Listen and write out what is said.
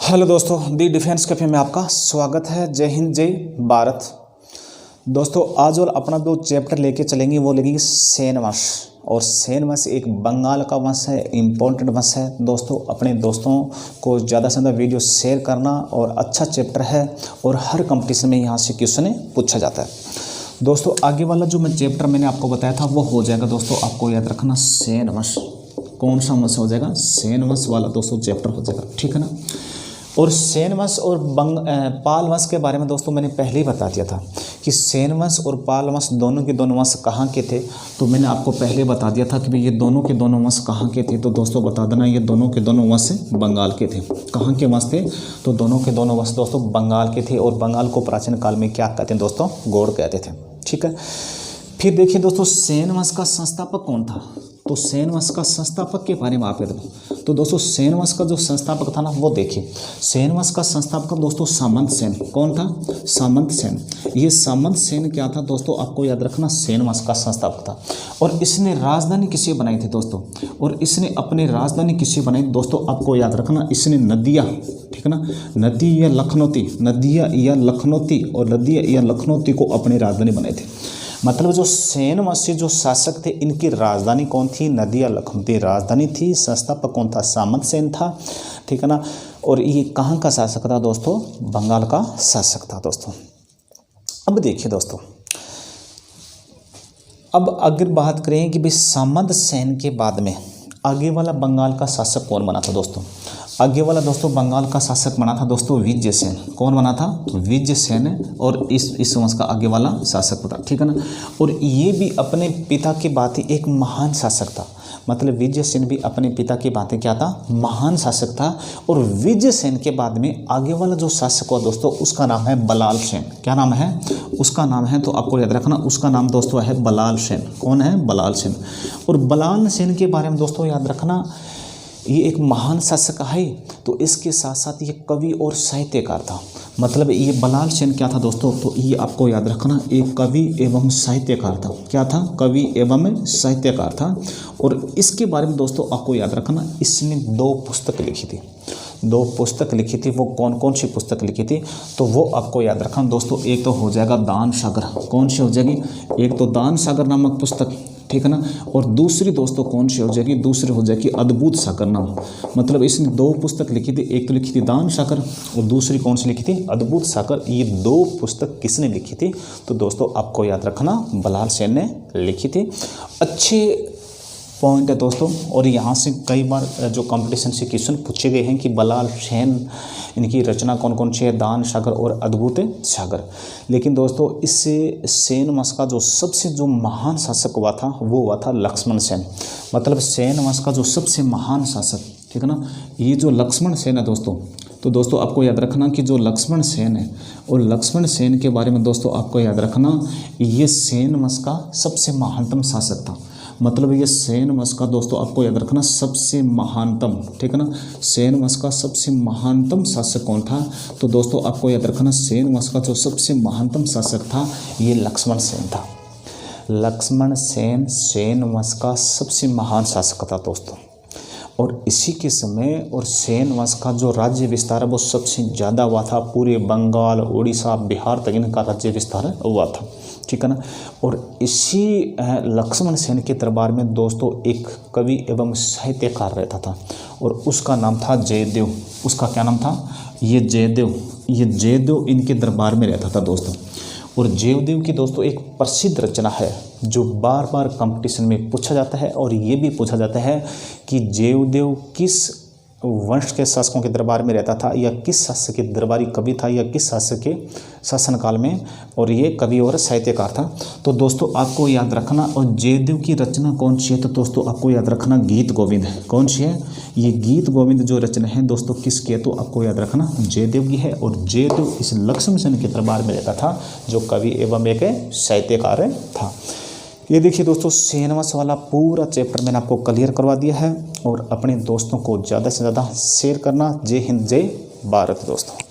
Hello दोस्तों, दी defence cafe में आपका स्वागत है। जय हिंद, जय भारत। दोस्तों आज और अपना जो चैप्टर लेके चलेंगे वो लेंगे सेन वंश। और सेन वंश एक बंगाल का वंश है, इम्पोर्टेंट वंश है। दोस्तों अपने दोस्तों को ज़्यादा से ज़्यादा वीडियो शेयर करना, और अच्छा चैप्टर है और हर कंपटीशन में यहाँ से क्वेश्चन पूछा जाता है। दोस्तों आगे वाला जो मैं चैप्टर मैंने आपको बताया था वो हो जाएगा दोस्तों, आपको याद रखना सेन वंश। कौन सा वंश हो जाएगा? सेन वंश वाला दोस्तों चैप्टर हो जाएगा, ठीक है ना। और सेन वंश और पाल वंश के बारे में दोस्तों मैंने पहले ही बता दिया था कि सेन वंश और पाल वंश दोनों के दोनों वंश कहाँ के थे। तो मैंने आपको पहले बता दिया था कि भाई ये दोनों के दोनों वंश कहाँ के थे। तो दोस्तों बता देना, ये दोनों के दोनों वंश बंगाल के थे। कहाँ के वंश थे? तो दोनों के दोनों वंश दोस्तों बंगाल के थे। और बंगाल को प्राचीन काल में क्या कहते हैं दोस्तों? गौड़ कहते थे, ठीक है। फिर देखिए दोस्तों, सेन वंश का संस्थापक कौन था? तो सेन वंश का संस्थापक के बारे में आप याद रखो। तो दोस्तों सेन वंश का जो संस्थापक था ना, वो देखिए, सेन वंश का संस्थापक दोस्तों सामंत सेन। कौन था? सामंत सेन। ये सामंत सेन क्या था दोस्तों? आपको याद रखना, सेन वंश का संस्थापक था। और इसने राजधानी किसे बनाई थी दोस्तों? और इसने अपनी राजधानी किसे बनाई दोस्तों? आपको याद रखना, इसने नदिया, ठीक है ना, नदी या लखनौती, नदिया या लखनौती, और नदिया या लखनौती को अपनी राजधानी बनाई थी। मतलब जो सेन वंशी जो शासक थे, इनकी राजधानी कौन थी? नदिया लखनौती राजधानी थी। संस्थापक कौन था? सामंत सेन था, ठीक है ना। और ये कहाँ का शासक था दोस्तों? बंगाल का शासक था दोस्तों। अब देखिए दोस्तों, अब अगर बात करें कि भाई सामंत सेन के बाद में आगे वाला बंगाल का शासक कौन बना था दोस्तों? आगे वाला दोस्तों बंगाल का शासक बना था दोस्तों विजय सेन। कौन बना था? विजय सेन। और इस वंश का आगे वाला शासक था, ठीक है ना। और ये भी अपने पिता की बात ही एक महान शासक था। मतलब विजय सेन भी अपने पिता की बातें क्या था? महान शासक था। और विजय सेन के बाद में आगे वाला जो शासक हुआ दोस्तों, उसका नाम है बलाल सेन। क्या नाम है उसका? नाम है, तो आपको याद रखना, उसका नाम दोस्तों है बलाल सेन। कौन है? बलाल सेन। और बलाल सेन के बारे में दोस्तों याद रखना, ये एक महान शासक है। तो इसके साथ साथ ये कवि और साहित्यकार था। मतलब ये बलाल सेन क्या था दोस्तों? तो ये आपको याद रखना, एक कवि एवं साहित्यकार था। क्या था? कवि एवं साहित्यकार था। और इसके बारे में दोस्तों आपको याद रखना, इसने 2 पुस्तक लिखी थी। 2 पुस्तक लिखी थी। वो कौन कौन सी पुस्तक लिखी थी? तो वो आपको याद रखना दोस्तों, एक तो हो जाएगा दान सागर। कौन सी हो जाएगी? एक तो दान सागर नामक पुस्तक, ठीक है ना। और दूसरी दोस्तों कौन सी हो जाएगी? दूसरी हो जाएगी अद्भुत सागर नाम। मतलब इसने 2 पुस्तक लिखी थी, एक तो लिखी थी दान सागर और दूसरी कौन सी लिखी थी? अद्भुत सागर। ये 2 पुस्तक किसने लिखी थी? तो दोस्तों आपको याद रखना, बलाल सेन ने लिखी थी। अच्छे पॉइंट है दोस्तों। और यहाँ से कई बार जो कंपटीशन से क्वेश्चन पूछे गए हैं कि बलाल सेन, इनकी रचना कौन कौन सी है? दान सागर और अद्भुत सागर। लेकिन दोस्तों इससे सेन वंश का जो सबसे जो महान शासक हुआ था वो हुआ था लक्ष्मण सेन। मतलब सेन वंश का जो सबसे महान शासक, ठीक है ना, ये जो लक्ष्मण सेन है दोस्तों। तो दोस्तों आपको याद रखना कि जो लक्ष्मण सेन है, और लक्ष्मण सेन के बारे में दोस्तों आपको याद रखना, ये सेन वंश का सबसे महानतम शासक था। मतलब ये सेन वंश का दोस्तों आपको याद रखना सबसे महानतम, ठीक है ना। सेन वंश का सबसे महानतम शासक कौन था? तो दोस्तों आपको याद रखना, सेन वंश का जो सबसे महानतम शासक था ये लक्ष्मण सेन था। लक्ष्मण सेन सेन वंश का सबसे महान शासक था दोस्तों। और इसी के समय और सेन वंश का जो राज्य विस्तार है वो सबसे ज़्यादा हुआ था। पूरे बंगाल, उड़ीसा, बिहार तक इनका राज्य विस्तार हुआ था, ठीक है ना। और इसी लक्ष्मण सेन के दरबार में दोस्तों एक कवि एवं साहित्यकार रहता था, और उसका नाम था जयदेव। उसका क्या नाम था? ये जयदेव। ये जयदेव इनके दरबार में रहता था दोस्तों। और जयदेव की दोस्तों एक प्रसिद्ध रचना है जो बार बार कंपटीशन में पूछा जाता है। और ये भी पूछा जाता है कि जयदेव किस वंश के शासकों के दरबार में रहता था, या किस शासक के दरबारी कवि था, या किस शासक के शासनकाल में, और ये कवि और साहित्यकार था। तो दोस्तों आपको याद रखना, और जयदेव की रचना कौन सी है? तो दोस्तों आपको याद रखना गीत गोविंद है। कौन सी है? ये गीत गोविंद जो रचना है दोस्तों किसकी है? तो आपको याद रखना जयदेव की है। और जयदेव इस लक्ष्मण सेन के दरबार में रहता था, जो कवि एवं एक साहित्यकार था। ये देखिए दोस्तों, सेन वंश वाला पूरा चैप्टर मैंने आपको क्लियर करवा दिया है। और अपने दोस्तों को ज़्यादा से ज़्यादा शेयर करना। जय हिंद, जय भारत दोस्तों।